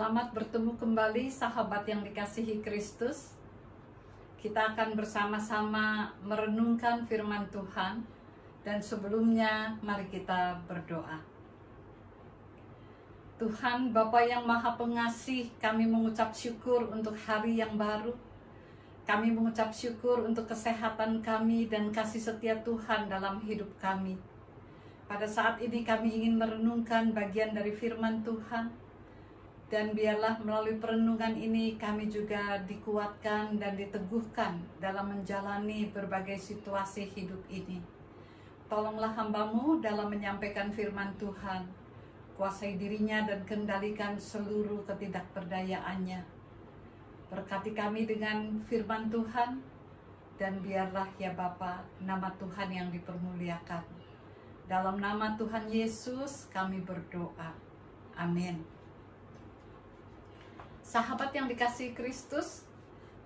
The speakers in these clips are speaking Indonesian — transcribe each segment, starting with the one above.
Selamat bertemu kembali sahabat yang dikasihi Kristus. Kita akan bersama-sama merenungkan firman Tuhan. Dan sebelumnya mari kita berdoa. Tuhan Bapa yang Maha Pengasih, kami mengucap syukur untuk hari yang baru. Kami mengucap syukur untuk kesehatan kami dan kasih setia Tuhan dalam hidup kami. Pada saat ini kami ingin merenungkan bagian dari firman Tuhan. Dan biarlah melalui perenungan ini kami juga dikuatkan dan diteguhkan dalam menjalani berbagai situasi hidup ini. Tolonglah hamba-Mu dalam menyampaikan firman Tuhan. Kuasai dirinya dan kendalikan seluruh ketidakberdayaannya. Berkati kami dengan firman Tuhan. Dan biarlah ya Bapa, nama Tuhan yang dipermuliakan. Dalam nama Tuhan Yesus kami berdoa. Amin. Sahabat yang dikasihi Kristus,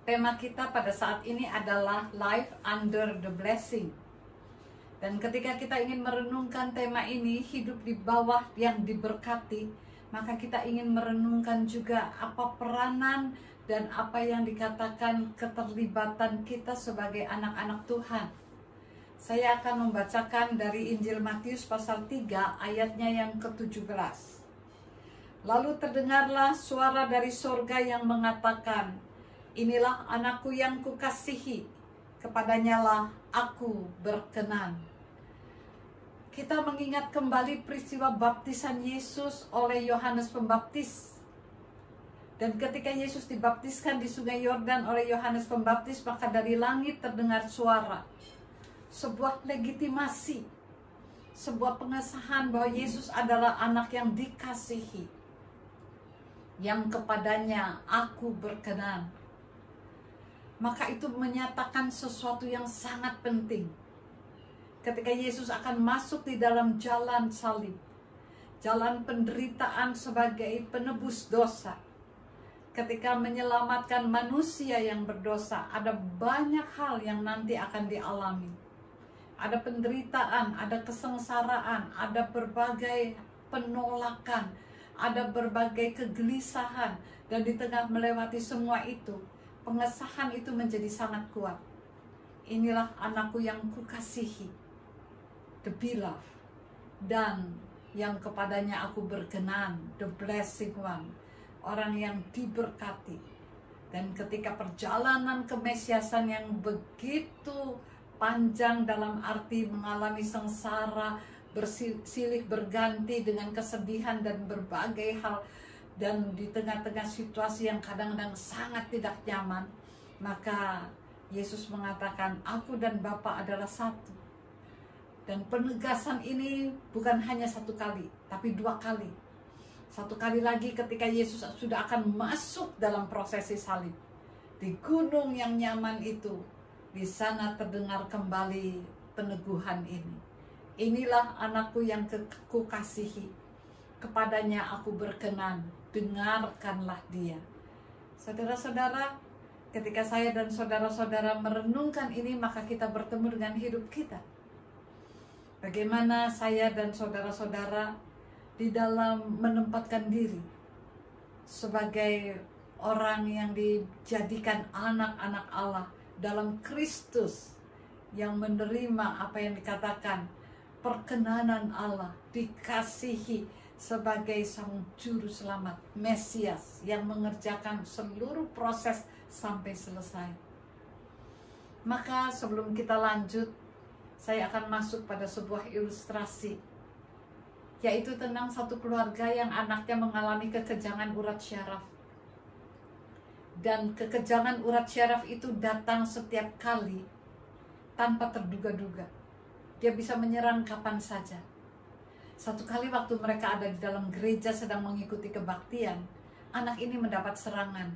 tema kita pada saat ini adalah Life Under the Blessing. Dan ketika kita ingin merenungkan tema ini, hidup di bawah yang diberkati, maka kita ingin merenungkan juga apa peranan dan apa yang dikatakan keterlibatan kita sebagai anak-anak Tuhan. Saya akan membacakan dari Injil Matius pasal 3 ayatnya yang ke-17. Lalu terdengarlah suara dari sorga yang mengatakan, "Inilah anakku yang kukasihi, kepadanyalah aku berkenan." Kita mengingat kembali peristiwa baptisan Yesus oleh Yohanes Pembaptis. Dan ketika Yesus dibaptiskan di Sungai Yordan oleh Yohanes Pembaptis, maka dari langit terdengar suara. Sebuah legitimasi, sebuah pengesahan bahwa Yesus adalah anak yang dikasihi, yang kepadanya aku berkenan. Maka itu menyatakan sesuatu yang sangat penting. Ketika Yesus akan masuk di dalam jalan salib, jalan penderitaan sebagai penebus dosa, ketika menyelamatkan manusia yang berdosa, ada banyak hal yang nanti akan dialami. Ada penderitaan, ada kesengsaraan, ada berbagai penolakan, ada berbagai kegelisahan, dan di tengah melewati semua itu, pengesahan itu menjadi sangat kuat. Inilah anakku yang kukasihi, the beloved, dan yang kepadanya aku berkenan, the blessed one, orang yang diberkati. Dan ketika perjalanan kemesiasan yang begitu panjang dalam arti mengalami sengsara, bersilih berganti dengan kesedihan dan berbagai hal, dan di tengah-tengah situasi yang kadang-kadang sangat tidak nyaman, maka Yesus mengatakan, "Aku dan Bapa adalah satu." Dan penegasan ini bukan hanya satu kali, tapi dua kali. Satu kali lagi ketika Yesus sudah akan masuk dalam prosesi salib di gunung yang nyaman itu, di sana terdengar kembali peneguhan ini. "Inilah anakku yang kukasihi, kepadanya aku berkenan, dengarkanlah dia." Saudara-saudara, ketika saya dan saudara-saudara merenungkan ini, maka kita bertemu dengan hidup kita. Bagaimana saya dan saudara-saudara di dalam menempatkan diri sebagai orang yang dijadikan anak-anak Allah dalam Kristus, yang menerima apa yang dikatakan perkenanan Allah, dikasihi sebagai sang juru selamat, Mesias yang mengerjakan seluruh proses sampai selesai. Maka sebelum kita lanjut, saya akan masuk pada sebuah ilustrasi, yaitu tentang satu keluarga yang anaknya mengalami kekejangan urat syaraf. Dan kekejangan urat syaraf itu datang setiap kali tanpa terduga-duga. Dia bisa menyerang kapan saja. Satu kali waktu mereka ada di dalam gereja sedang mengikuti kebaktian, anak ini mendapat serangan.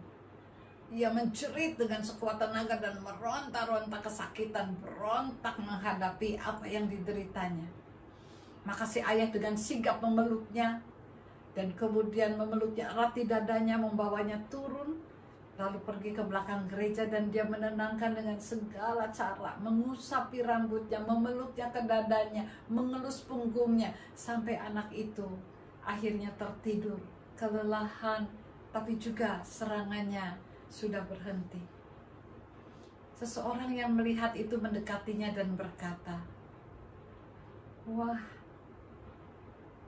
Ia menjerit dengan sekuat tenaga dan meronta-ronta kesakitan, berontak menghadapi apa yang dideritanya. Maka si ayah dengan sigap memeluknya, dan kemudian memeluknya erat di dadanya, membawanya turun, lalu pergi ke belakang gereja, dan dia menenangkan dengan segala cara, mengusapi rambutnya, memeluknya ke dadanya, mengelus punggungnya, sampai anak itu akhirnya tertidur, kelelahan, tapi juga serangannya sudah berhenti. Seseorang yang melihat itu mendekatinya dan berkata, "Wah,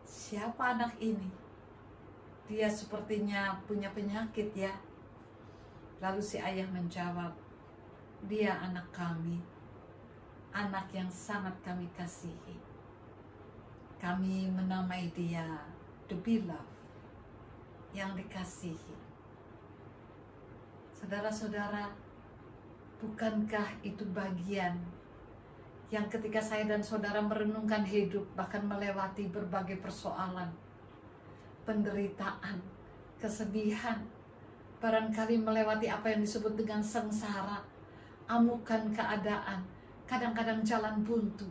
siapa anak ini? Dia sepertinya punya penyakit ya." Lalu si ayah menjawab, "Dia anak kami, anak yang sangat kami kasihi. Kami menamai dia The Beloved, yang dikasihi." Saudara-saudara, bukankah itu bagian yang ketika saya dan saudara merenungkan hidup, bahkan melewati berbagai persoalan, penderitaan, kesedihan, barangkali melewati apa yang disebut dengan sengsara, amukan keadaan, kadang-kadang jalan buntu,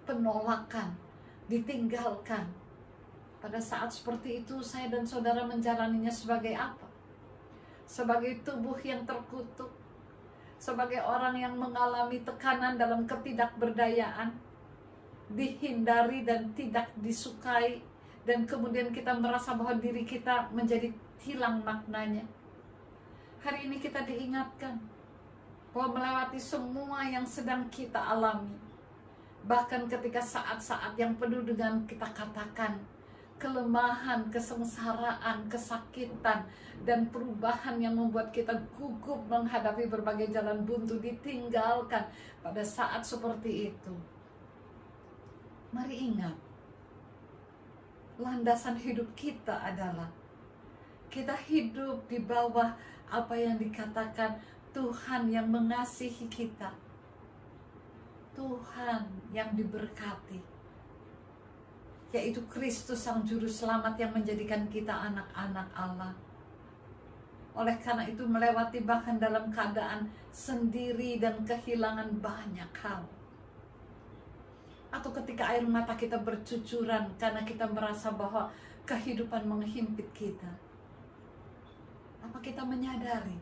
penolakan, ditinggalkan. Pada saat seperti itu, saya dan saudara menjalaninya sebagai apa? Sebagai tubuh yang terkutuk, sebagai orang yang mengalami tekanan dalam ketidakberdayaan, dihindari dan tidak disukai, dan kemudian kita merasa bahwa diri kita menjadi hilang maknanya. Hari ini kita diingatkan bahwa melewati semua yang sedang kita alami, bahkan ketika saat-saat yang penuh dengan kita katakan kelemahan, kesengsaraan, kesakitan, dan perubahan yang membuat kita gugup menghadapi berbagai jalan buntu, ditinggalkan. Pada saat seperti itu, mari ingat, landasan hidup kita adalah kita hidup di bawah apa yang dikatakan Tuhan yang mengasihi kita, Tuhan yang diberkati, yaitu Kristus Sang Juru Selamat yang menjadikan kita anak-anak Allah. Oleh karena itu, melewati bahkan dalam keadaan sendiri dan kehilangan banyak hal, atau ketika air mata kita bercucuran karena kita merasa bahwa kehidupan menghimpit kita, apa kita menyadari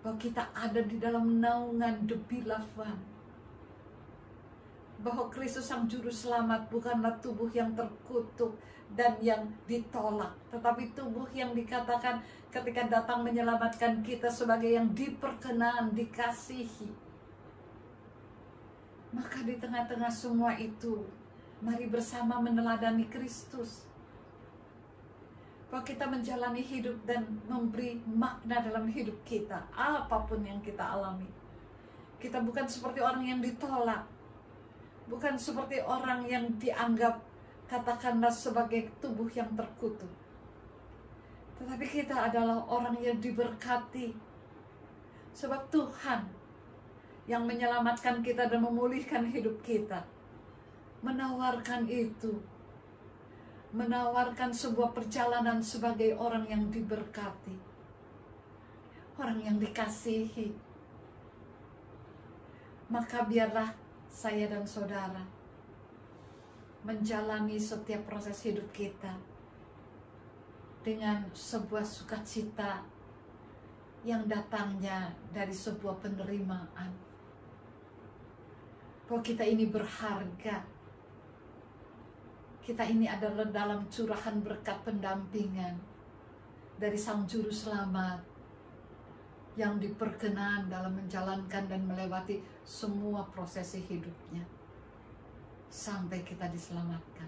bahwa kita ada di dalam naungan The Beloved One? Bahwa Kristus Sang Juru Selamat bukanlah tubuh yang terkutuk dan yang ditolak, tetapi tubuh yang dikatakan ketika datang menyelamatkan kita sebagai yang diperkenan, dikasihi. Maka di tengah-tengah semua itu, mari bersama meneladani Kristus, bahwa kita menjalani hidup dan memberi makna dalam hidup kita, apapun yang kita alami. Kita bukan seperti orang yang ditolak, bukan seperti orang yang dianggap katakanlah sebagai tubuh yang terkutuk, tetapi kita adalah orang yang diberkati, sebab Tuhan yang menyelamatkan kita dan memulihkan hidup kita menawarkan itu, menawarkan sebuah perjalanan sebagai orang yang diberkati, orang yang dikasihi. Maka biarlah saya dan saudara menjalani setiap proses hidup kita dengan sebuah sukacita yang datangnya dari sebuah penerimaan, bahwa kita ini berharga, kita ini adalah dalam curahan berkat pendampingan dari Sang Juru Selamat yang diperkenan dalam menjalankan dan melewati semua prosesi hidupnya sampai kita diselamatkan.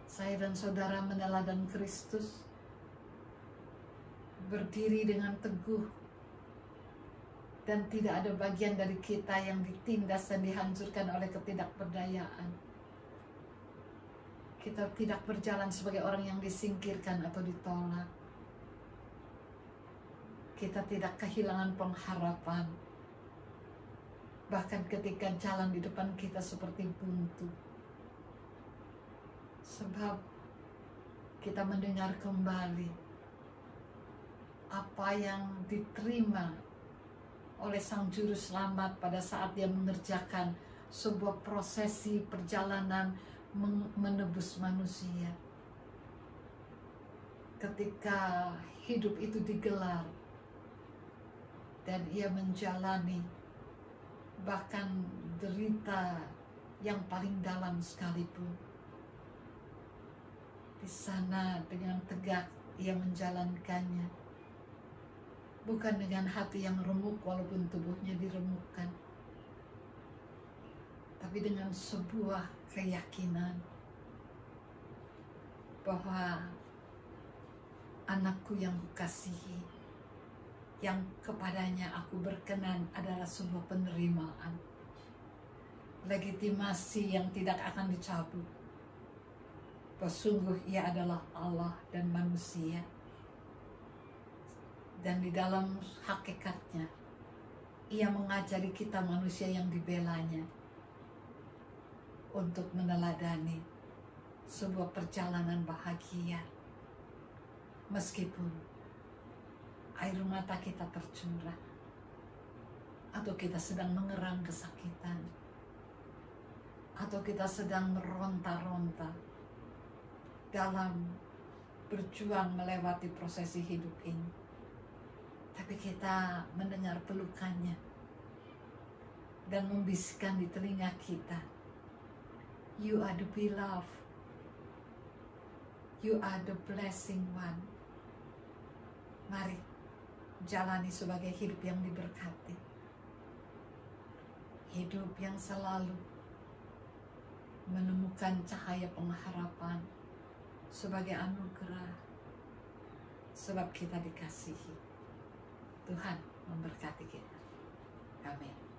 Saya dan saudara meneladani Kristus, berdiri dengan teguh, dan tidak ada bagian dari kita yang ditindas dan dihancurkan oleh ketidakberdayaan. Kita tidak berjalan sebagai orang yang disingkirkan atau ditolak. Kita tidak kehilangan pengharapan, bahkan ketika jalan di depan kita seperti buntu. Sebab kita mendengar kembali apa yang diterima oleh Sang Juru Selamat pada saat dia mengerjakan sebuah prosesi perjalanan menebus manusia. Ketika hidup itu digelar dan ia menjalani bahkan derita yang paling dalam sekalipun, di sana dengan tegak ia menjalankannya. Bukan dengan hati yang remuk walaupun tubuhnya diremukkan, tapi dengan sebuah keyakinan bahwa anakku yang kukasihi, yang kepadanya aku berkenan adalah sebuah penerimaan, legitimasi yang tidak akan dicabut. Bahwa sungguh ia adalah Allah dan manusia. Dan di dalam hakikatnya, ia mengajari kita manusia yang dibelanya untuk meneladani sebuah perjalanan bahagia. Meskipun air mata kita tercurah, atau kita sedang mengerang kesakitan, atau kita sedang meronta-ronta dalam berjuang melewati prosesi hidup ini. Tapi kita mendengar pelukannya dan membisikkan di telinga kita, "You are the beloved, you are the blessing one." Mari jalani sebagai hidup yang diberkati, hidup yang selalu menemukan cahaya pengharapan sebagai anugerah, sebab kita dikasihi. Tuhan memberkati kita. Amin.